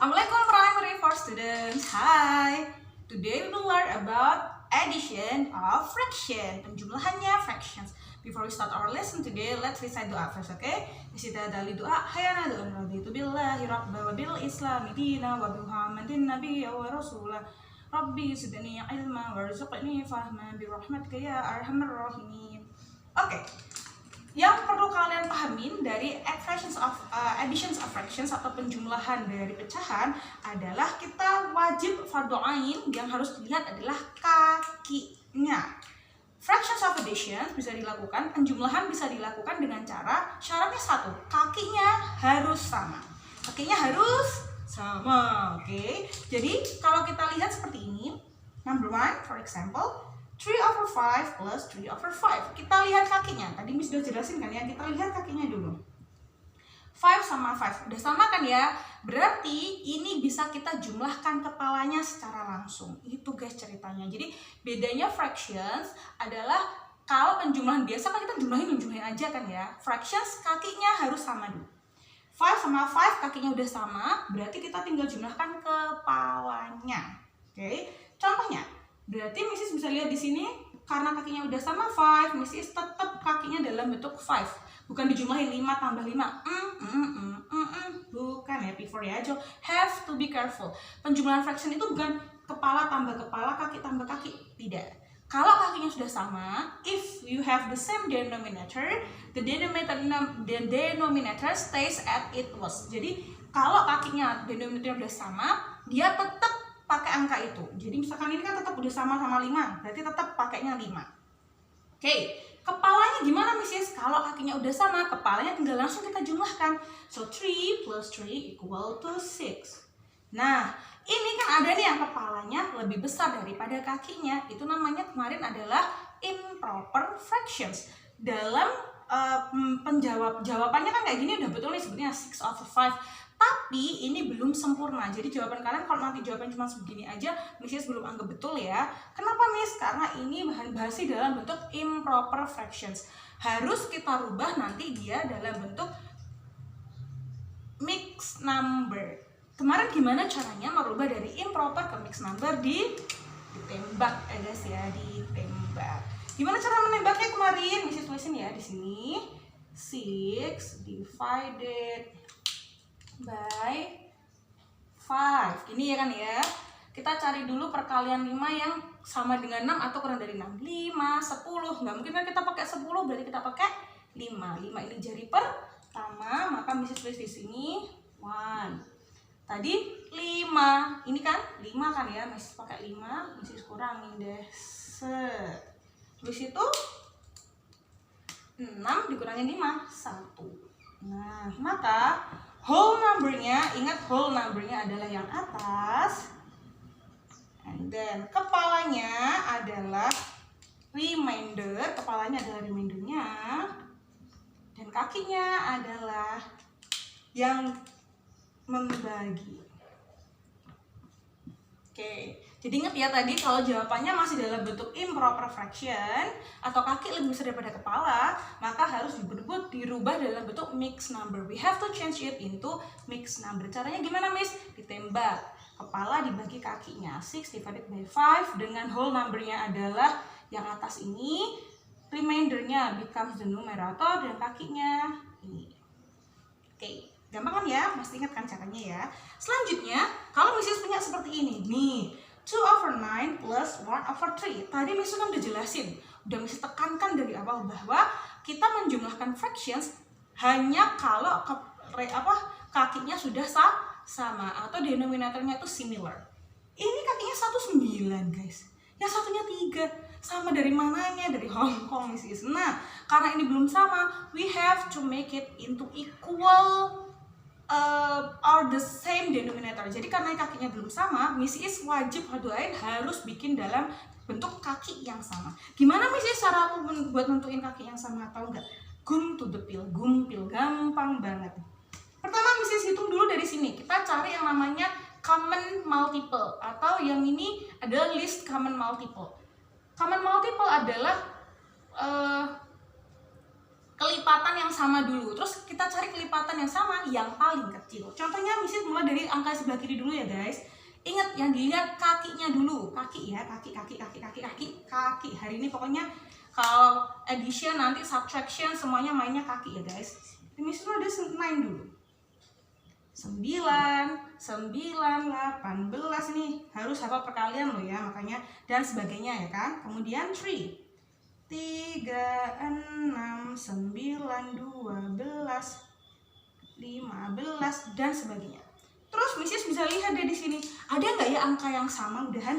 Assalamualaikum primary four students. Hi. Today we will learn about addition of fraction. Penjumlahannya fractions. Before we start our lesson today, let's recite doa first, okay? Disita dali doa. Hayana doa raditu billahi rabba wa bil islami dina wa bi muhammadin nabiyya wa rasulah. Rabbi zidni ilma warzuqni fahma bi rahmatika ya arhamar rahimin. Oke. Yang perlu kalian pahamin dari additions of fractions atau penjumlahan dari pecahan adalah kita wajib fardhu ain yang harus dilihat adalah kakinya. Fractions of addition bisa dilakukan, penjumlahan bisa dilakukan dengan cara syaratnya satu, kakinya harus sama. Kakinya harus sama, oke? Jadi kalau kita lihat seperti ini, number one, for example, 3/5 plus 3/5. Kita lihat kakinya. Tadi Miss sudah jelasin kan ya. Kita lihat kakinya dulu. 5 sama 5. Udah sama kan ya? Berarti ini bisa kita jumlahkan kepalanya secara langsung. Itu guys ceritanya. Jadi bedanya fractions adalah kalau penjumlahan biasa kan kita jumlahin aja kan ya. Fractions kakinya harus sama dulu. 5 sama 5 kakinya udah sama. Berarti kita tinggal jumlahkan kepalanya. Oke. Contohnya. Berarti Mrs. bisa lihat di sini karena kakinya udah sama 5, Mrs. tetap kakinya dalam bentuk 5. Bukan dijumlahin 5 tambah 5. Bukan ya, before ya. So, have to be careful. Penjumlahan fraction itu bukan kepala tambah kepala, kaki tambah kaki. Tidak. Kalau kakinya sudah sama, if you have the same denominator, the denominator stays at it was. Jadi, kalau kakinya denominator udah sama, dia tetap pakai angka itu. Jadi misalkan ini kan tetap udah sama 5, berarti tetap pakainya 5. Oke, kepalanya gimana Mrs.? Kalau kakinya udah sama, kepalanya tinggal langsung kita jumlahkan. So 3 plus 3 equal to 6. Nah, ini kan ada nih yang kepalanya lebih besar daripada kakinya. Itu namanya kemarin adalah improper fractions. Dalam jawabannya kan kayak gini udah betul nih sebetulnya 6/5. Tapi ini belum sempurna. Jadi jawaban kalian kalau nanti jawaban cuma segini aja, Miss belum anggap betul ya. Kenapa Miss? Karena ini masih dalam bentuk improper fractions. Harus kita rubah nanti dia dalam bentuk mixed number. Kemarin gimana caranya merubah dari improper ke mixed number? Ditembak ya guys ya, ditembak. Gimana cara menembaknya kemarin? Miss tulisin ya di sini. 6 divided by 5. Ini ya kan ya. Kita cari dulu perkalian 5 yang sama dengan 6 atau kurang dari 6. 5, 10. Nggak mungkin kan kita pakai 10, berarti kita pakai 5. 5 ini jari pertama, maka bisa tulis di sini 1. Tadi 5. Ini kan 5 kan ya, masih pakai 5, masih kurangin deh. Terus itu 6 dikurangin 5, 1. Nah, maka whole numbernya, ingat whole numbernya adalah yang atas, and then kepalanya adalah remainder, kepalanya adalah remaindernya, dan kakinya adalah yang membagi. Oke, jadi ingat ya tadi kalau jawabannya masih dalam bentuk improper fraction atau kaki lebih besar daripada kepala, maka harus dirubah dalam bentuk mixed number. We have to change it into mixed number. Caranya gimana Miss? Ditembak. Kepala dibagi kakinya. 6 divided by 5 dengan whole numbernya adalah yang atas ini. Remaindernya becomes the numerator dan kakinya ini. Oke. Gampang kan ya? Pasti ingat kan caranya ya. Selanjutnya, kalau Miss punya seperti ini. Nih, 2/9 plus 1/3. Tadi Miss kan udah jelasin. Udah Miss tekankan dari awal bahwa kita menjumlahkan fractions hanya kalau kakinya sudah sama atau denominatornya itu similar. Ini kakinya 9 guys. Yang satunya 3. Sama dari mananya? Dari Hong Kong Miss. Nah, karena ini belum sama, we have to make it into equal or the same denominator. Jadi karena kakinya belum sama, Miss wajib harus bikin dalam bentuk kaki yang sama. Gimana Miss cara aku buat nentuin kaki yang sama atau enggak? Gumpil, gampang banget. Pertama Miss hitung dulu dari sini. Kita cari yang namanya common multiple atau yang ini adalah least common multiple. Common multiple adalah kelipatan yang sama dulu. Terus kita cari kelipatan yang sama yang paling kecil. Contohnya misalnya mulai dari angka sebelah kiri dulu ya guys. Ingat yang dilihat kakinya dulu. Kaki ya, kaki. Hari ini pokoknya kalau addition nanti subtraction semuanya mainnya kaki ya guys. Misalnya ada 9 dulu. 9, 18 ini harus hafal perkalian loh ya, makanya dan sebagainya ya kan. Kemudian 3, 6, 9, 12, 15 dan sebagainya. Terus Mrs. bisa lihat deh di sini, ada nggak ya angka yang sama udahan?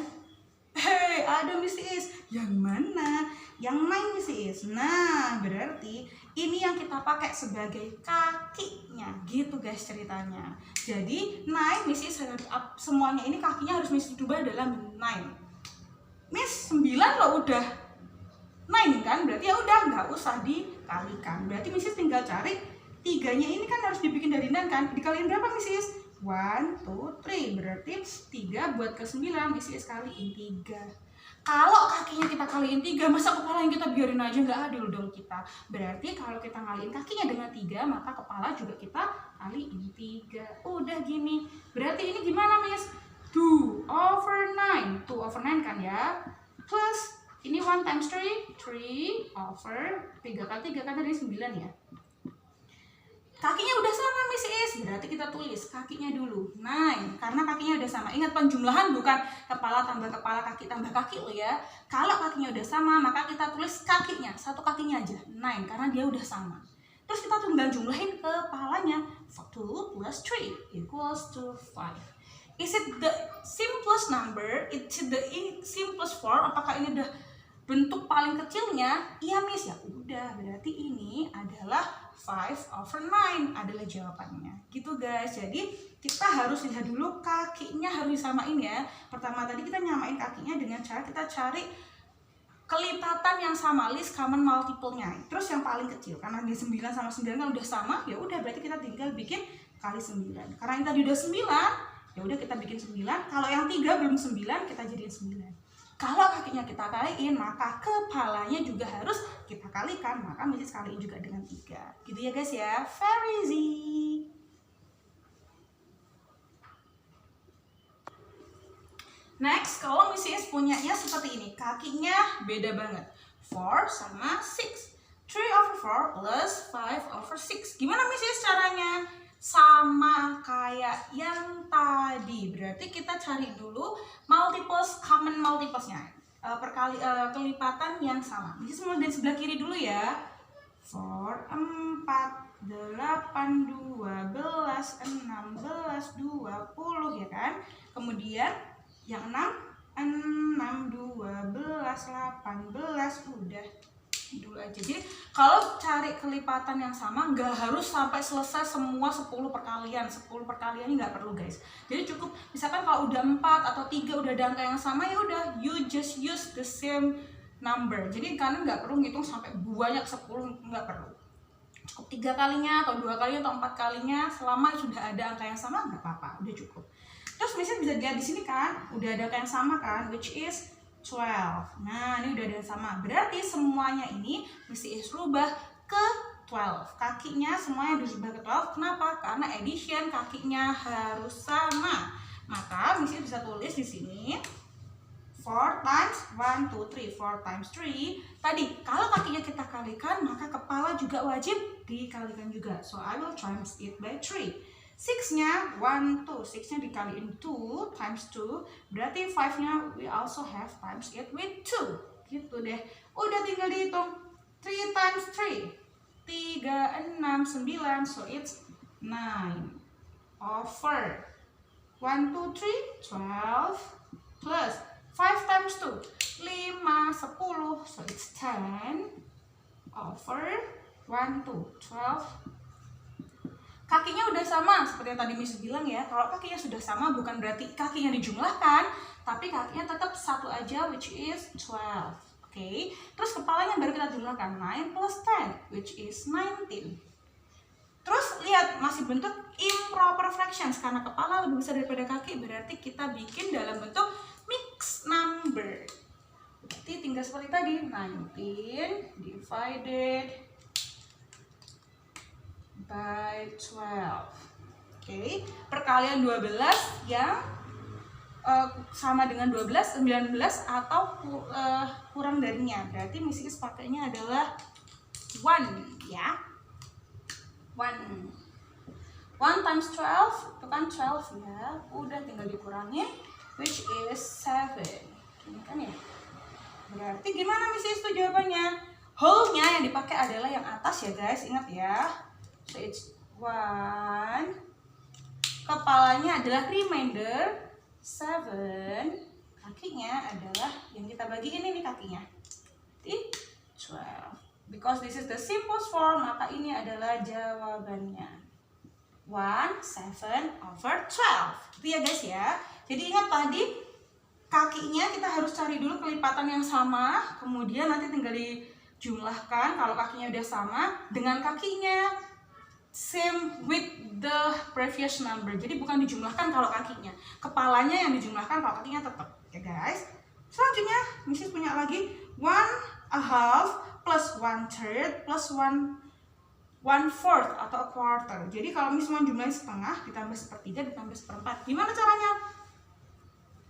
Hei, ada Mrs. Yang mana? Yang 9 Mrs. Nah, berarti ini yang kita pakai sebagai kakinya, gitu guys ceritanya. Jadi 9 Mrs. semuanya ini kakinya harus Mrs. ubah dalam 9. Miss 9 loh udah 9 kan, berarti ya udah nggak usah dikalikan. Berarti Mrs. tinggal cari 3-nya ini kan harus dibikin dari 9 kan. Dikaliin berapa Mrs? 1, 2, 3. Berarti 3 buat ke 9 Mrs. kaliin 3. Kalau kakinya kita kaliin 3, masa kepala yang kita biarin aja, nggak adil dong kita. Berarti kalau kita ngaliin kakinya dengan 3, maka kepala juga kita kaliin 3. Udah gini. Berarti ini gimana Miss? 2/9. 2/9 kan ya. Plus ini 1 times 3, 3 kali 3 kan tadi 9 ya. Kakinya udah sama Mrs. Berarti kita tulis kakinya dulu 9, karena kakinya udah sama. Ingat penjumlahan bukan kepala tambah kepala, kaki tambah kaki loh ya. Kalau kakinya udah sama, maka kita tulis kakinya, satu kakinya aja 9, karena dia udah sama. Terus kita tinggal jumlahin kepalanya. 2 plus 3 equals to 5. Is it the simplest number? Is it the simplest form? Apakah ini udah bentuk paling kecilnya? Iya Miss, ya udah, berarti ini adalah 5/9 adalah jawabannya. Gitu guys. Jadi kita harus lihat dulu kakinya harus disamain ya. Pertama tadi kita nyamain kakinya dengan cara kita cari kelipatan yang sama, list common multiple-nya. Terus yang paling kecil, karena di 9 sama 9 kan udah sama, ya udah berarti kita tinggal bikin kali 9. Karena yang tadi udah 9, ya udah kita bikin 9. Kalau yang 3 belum 9, kita jadiin 9. Kalau kakinya kita kaliin, maka kepalanya juga harus kita kalikan, maka Mrs. kaliin juga dengan 3. Gitu ya guys ya, very easy. Next, kalau Mrs. punyanya seperti ini, kakinya beda banget. 4 sama 6. 3/4 plus 5/6. Gimana Mrs. caranya? Sama kayak yang tadi. Berarti kita cari dulu multiples, common multiplesnya, kelipatan yang sama. Jadi semua dari sebelah kiri dulu ya. 4, 4, 8, 12, 16, 20 ya kan. Kemudian yang 6, 12, 18 udah dulu aja. Jadi kalau cari kelipatan yang sama nggak harus sampai selesai semua 10 perkalian. 10 perkalian ini nggak perlu guys. Jadi cukup misalkan kalau udah 4 atau 3 udah ada angka yang sama, ya udah you just use the same number. Jadi kalian nggak perlu ngitung sampai banyak 10, nggak perlu. Cukup 3 kalinya atau 2 kalinya atau 4 kalinya, selama sudah ada angka yang sama nggak apa-apa, udah cukup. Terus misalnya bisa dilihat di sini kan udah ada angka yang sama kan, which is 12. Nah, ini udah ada yang sama. Berarti semuanya ini mesti rubah ke 12. Kakinya semuanya dirubah ke 12. Kenapa? Karena addition kakinya harus sama. Maka mesti bisa tulis di sini 4 times 1, 2, 3. 4 times 3. Tadi, kalau kakinya kita kalikan, maka kepala juga wajib dikalikan juga. So, I will times it by 3. 6-nya 1, 2. 6-nya dikaliin 2 times 2. Berarti 5-nya we also have times it with 2. Gitu deh. Udah tinggal dihitung. 3 times 3. 3, 6, 9. So it's 9 over 1, 2, 3. 12 plus 5 times 2. 5, 10. So it's 10 over 1, 2. 12. Kakinya udah sama, seperti yang tadi Miss bilang ya. Kalau kakinya sudah sama bukan berarti kakinya dijumlahkan, tapi kakinya tetap satu aja, which is 12. Oke. Terus kepalanya baru kita jumlahkan, 9 plus 10, which is 19. Terus lihat, masih bentuk improper fractions, karena kepala lebih besar daripada kaki, berarti kita bikin dalam bentuk mixed number. Berarti tinggal seperti tadi, 19 divided by 12. Oke, perkalian 12 yang sama dengan 12, 19 atau kurang darinya. Berarti Miss Is pakainya adalah 1 ya. 1 times 12 itu kan 12 ya. Udah tinggal dikurangin, which is 7. Ini kan ya. Berarti gimana Miss Is tuh jawabannya? Whole-nya yang dipakai adalah yang atas ya guys, ingat ya. So it's 1. Kepalanya adalah remainder 7. Kakinya adalah yang kita bagiin ini kakinya. 12. Because this is the simplest form, maka ini adalah jawabannya. 1, 7/12. Itu ya guys ya. Jadi ingat tadi kakinya kita harus cari dulu kelipatan yang sama, kemudian nanti tinggal dijumlahkan kalau kakinya udah sama dengan kakinya same with the previous number. Jadi bukan dijumlahkan kalau kakinya, kepalanya yang dijumlahkan, kalau kakinya tetap ya guys. Selanjutnya Mrs. punya lagi 1/2 plus 1/3 plus 1/4 atau a quarter. Jadi kalau Miss mau jumlahin setengah ditambah sepertiga ditambah seperempat, gimana caranya?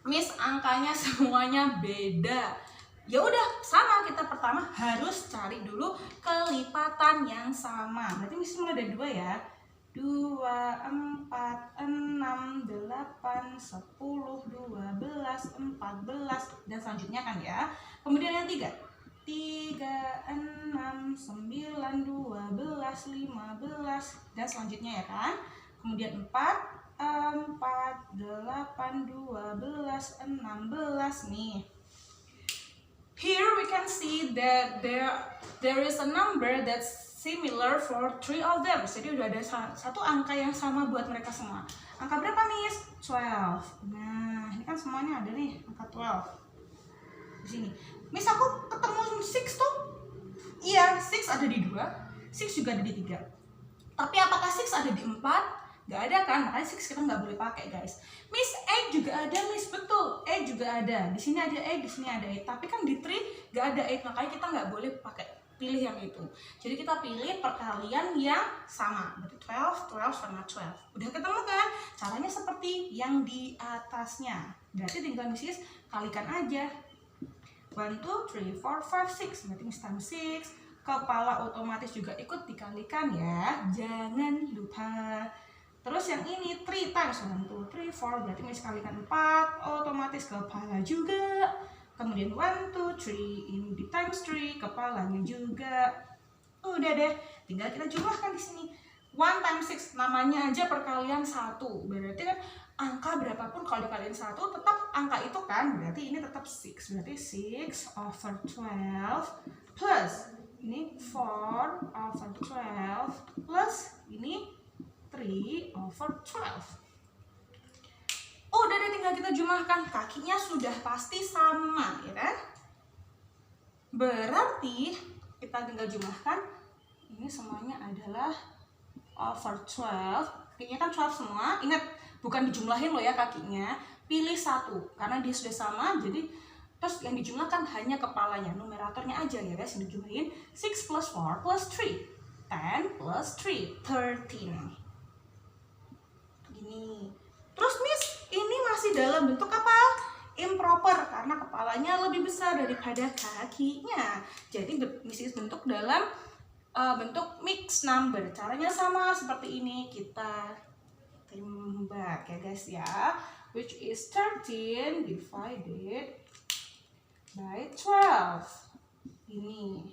Miss angkanya semuanya beda. Ya udah sama, kita pertama harus cari dulu kelipatan yang sama. Berarti Miss mulai dari 2 ya. 2, 4, 6, 8, 10, 12, 14 dan selanjutnya kan ya. Kemudian yang 3, 6, 9, 12, 15 dan selanjutnya ya kan. Kemudian 4, 8, 12, 16 nih. Here we can see that there is a number that's similar for 3 of them. Jadi udah ada satu angka yang sama buat mereka semua. Angka berapa Miss? 12. Nah, ini kan semuanya ada nih angka 12. Di sini. Miss, aku ketemu 6 tuh. Iya, 6 ada di 2, 6 juga ada di 3. Tapi apakah 6 ada di 4? Gak ada kan, makanya 6 kita nggak boleh pakai guys. Miss, 8 juga ada Miss, betul, 8 juga ada. Di sini ada 8, di sini ada 8. Tapi kan di 3 gak ada 8, makanya kita nggak boleh pakai pilih yang itu. Jadi kita pilih perkalian yang sama. Berarti 12, 12 sama 12. Udah ketemu kan? Caranya seperti yang di atasnya. Berarti tinggal Miss kalikan aja. 1, 2, 3, 4, 5, 6. Berarti Miss times 6. Kepala otomatis juga ikut dikalikan ya. Jangan lupa. Terus yang ini 3 times 1, 2, 3, 4. Berarti Miss kalikan 4, otomatis kepala juga. Kemudian 1, 2, 3 ini di times 3, kepalanya juga. Udah deh, tinggal kita jumlahkan di sini. 1 times 6 namanya aja perkalian 1. Berarti kan angka berapapun kalau dikaliin 1 tetap angka itu kan. Berarti ini tetap 6. Berarti 6/12 plus ini 4/12 plus ini 3/12. Udah deh, tinggal kita jumlahkan. Kakinya sudah pasti sama ya kan. Berarti kita tinggal jumlahkan. Ini semuanya adalah over 12. Kakinya kan 12 semua. Ingat, bukan dijumlahin loh ya kakinya. Pilih 1 karena dia sudah sama. Jadi terus yang dijumlahkan hanya kepalanya, numeratornya aja ya guys yang dijumlahin. 6 plus 4 plus 3, 10 plus 3, 13. Ini. Terus Miss, ini masih dalam bentuk apa? Improper, karena kepalanya lebih besar daripada kakinya. Jadi Miss bentuk dalam bentuk mixed number. Caranya sama seperti ini, kita tembak ya guys ya. Which is 13 divided by 12. Ini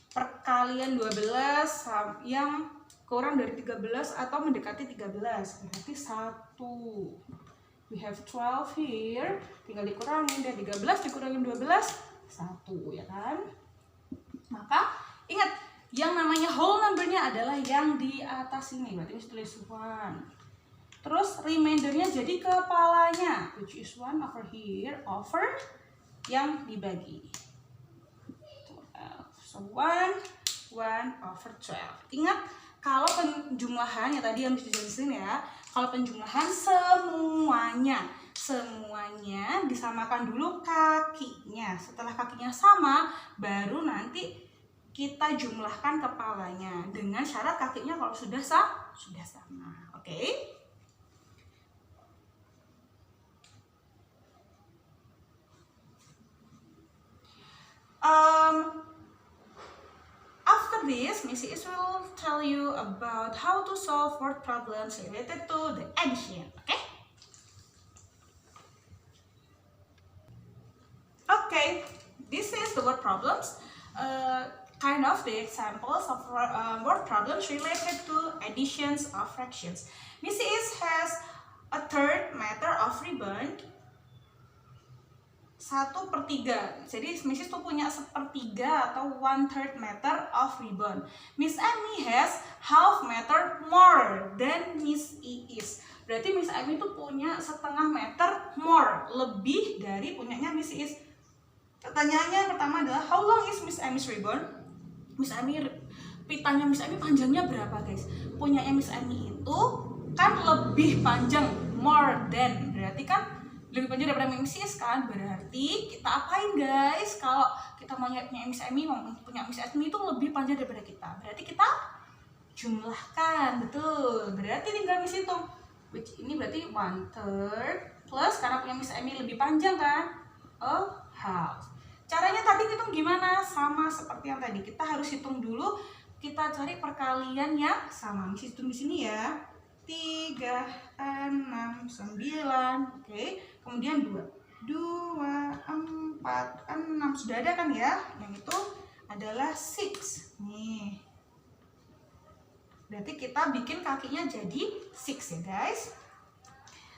perkalian 12 yang kurang dari 13 atau mendekati 13. Berarti 1. We have 12 here. Tinggal dikurangin dari 13 dikurangin 12, 1 ya kan? Maka ingat, yang namanya whole number-nya adalah yang di atas ini. Berarti harus tulis 1. Terus remainder-nya jadi kepalanya, which is 1 over here over yang dibagi. So 1 over 12. Ingat, kalau penjumlahan ya tadi yang dijelasin ya, kalau penjumlahan semuanya disamakan dulu kakinya. Setelah kakinya sama, baru nanti kita jumlahkan kepalanya dengan syarat kakinya kalau sudah sama. Oke? After this, Missy Is will tell you about how to solve word problems related to the addition. Okay? Okay, this is the word problems. Kind of the examples of word problems related to additions of fractions. Missy Is has a third meter of ribbon 1/3. Jadi Mrs. tuh punya 1/3 atau 1/3 meter of ribbon. Miss Amy has half meter more than Miss E is. Berarti Miss Amy tuh punya 1/2 meter more, lebih dari punyanya Miss E is. Pertanyaannya pertama adalah how long is Miss Amy's ribbon? Miss Amy, pitanya Miss Amy panjangnya berapa, guys? Punyanya Miss Amy itu kan lebih panjang, more than. Berarti kan lebih panjang daripada Miss Is kan, berarti kita apain, guys? Kalau kita mau punya Miss Amy, punya Miss Amy itu lebih panjang daripada kita, berarti kita jumlahkan, betul. Berarti tinggal Miss hitung, which ini berarti 1/3 plus karena punya Miss Amy lebih panjang kan, a half. Caranya tadi hitung gimana? Sama seperti yang tadi, kita harus hitung dulu, kita cari perkalian yang sama. Miss hitung di sini ya. 3, 6, 9, oke. Kemudian 2, 4, 6. Sudah ada kan ya? Yang itu adalah 6. Nih. Berarti kita bikin kakinya jadi 6 ya, guys.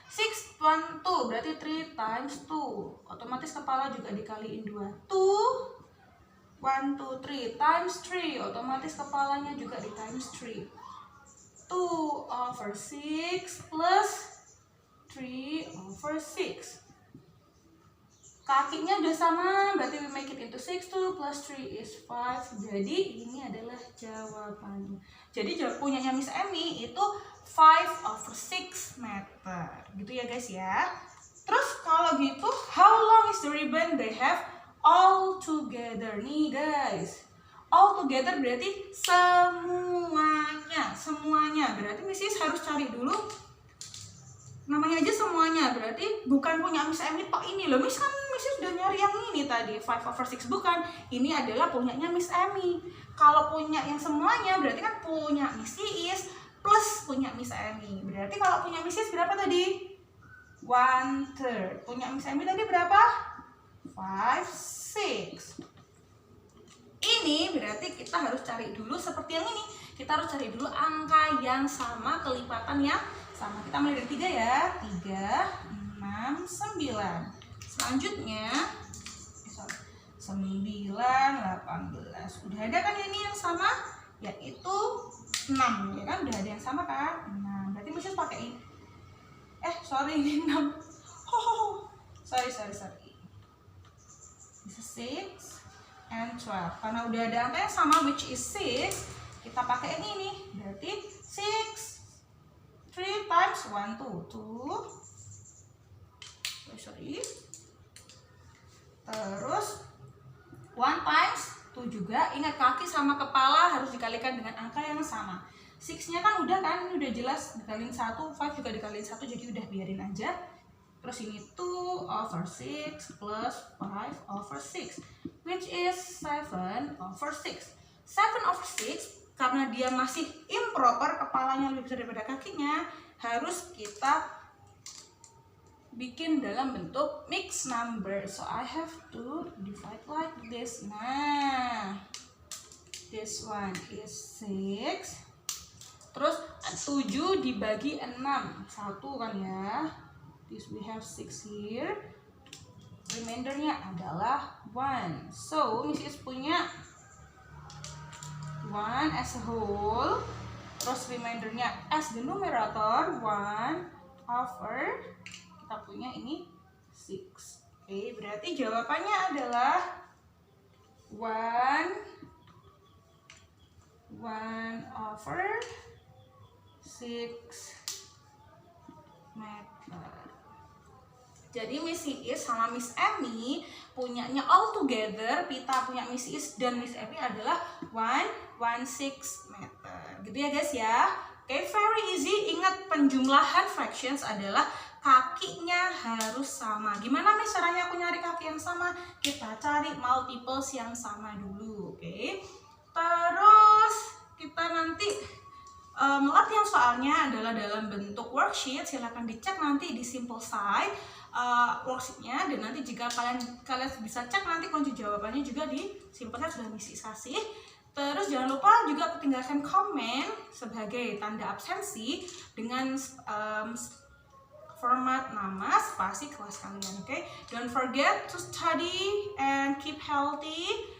6, 1, 2. Berarti 3 times 2. Otomatis kepala juga dikaliin 2. 2, 1, 2, 3 times 3. Otomatis kepalanya juga di times 3. 2/6 plus 3/6. Kakinya udah sama, berarti we make it into 6. 2 plus 3 is 5. Jadi ini adalah jawabannya. Jadi punyanya Miss Amy itu 5/6 meter. Gitu ya, guys ya. Terus kalau gitu, how long is the ribbon they have all together? Nih, guys. All together berarti semuanya. Berarti Mrs. harus cari dulu. Namanya aja semuanya, berarti bukan punya Miss Amy tok ini loh. Miss sudah nyari yang ini tadi 5/6, bukan. Ini adalah punyanya Miss Amy. Kalau punya yang semuanya berarti kan punya Miss Is plus punya Miss Amy. Berarti kalau punya Miss Is berapa tadi? 1/3. Punya Miss Amy tadi berapa? 5, 6. Ini berarti kita harus cari dulu seperti yang ini. Kita harus cari dulu angka yang sama, kelipatan yang sama. Kita mulai dari 3 ya. 3, 6, 9. Selanjutnya 9, 18. Udah ada kan ini yang sama? Yaitu 6, ya kan? Udah ada yang sama kan? 6. Berarti mesti pakai ini. Ini 6. Sorry. This is 6 and 12. Karena udah ada angka yang sama, which is 6, kita pakai ini nih. Berarti 6 3 times 1, 2. Sorry. Terus 1 times 2 juga. Ingat, kaki sama kepala harus dikalikan dengan angka yang sama. 6-nya kan udah kan, ini udah jelas dikaliin 1, 5 juga dikaliin 1, jadi udah biarin aja. Terus ini 2/6 plus 5/6, which is 7/6. 7/6 karena dia masih improper, kepalanya lebih besar daripada kakinya, harus kita bikin dalam bentuk mixed number. So I have to divide like this. Nah, this one is 6. Terus 7 dibagi 6, 1 kan ya. This we have 6 here. Remindernya adalah 1. So Mrs. punya 1 as a whole. Terus remindernya as the numerator 1 over, kita punya ini 6. Oke, berarti jawabannya adalah 1/6 meter. Jadi Miss Iis sama Miss Emmy punyanya all together, Pita punya Miss Iis dan Miss Emmy adalah 1/16 meter. Gitu ya guys ya. Oke, very easy. Ingat penjumlahan fractions adalah kakinya harus sama. Gimana Miss caranya aku nyari kaki yang sama? Kita cari multiples yang sama dulu, oke? Terus kita nanti latihan soalnya adalah dalam bentuk worksheet. Silahkan dicek nanti di simple side worksheetnya, dan nanti jika kalian bisa cek nanti kunci jawabannya juga di simple side sudah Miss Iis kasih. Terus jangan lupa juga tinggalkan komen sebagai tanda absensi dengan format nama spasi kelas kalian, oke? Don't forget to study and keep healthy.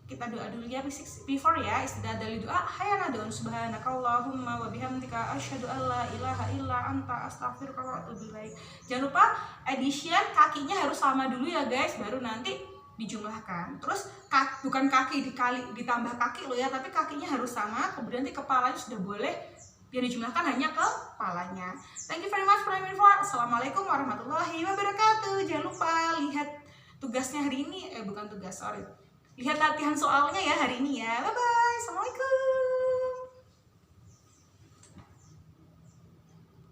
Kita doa dulu ya before ya, istidah dari doa. Hayana doa subhanakallahumma wa bihamdika asyhadu an la ilaha illa anta astaghfiruka wa atubu ilaik. Jangan lupa addition kakinya harus sama dulu ya guys, baru nanti dijumlahkan. Terus bukan kaki dikali ditambah kaki lo ya, tapi kakinya harus sama. Kemudian nanti kepalanya sudah boleh yang dijumlahkan hanya kepalanya. Thank you very much for your info. Assalamualaikum warahmatullahi wabarakatuh. Jangan lupa lihat tugasnya hari ini, bukan tugas, sorry. Lihat latihan soalnya ya hari ini ya. Bye bye. Assalamualaikum.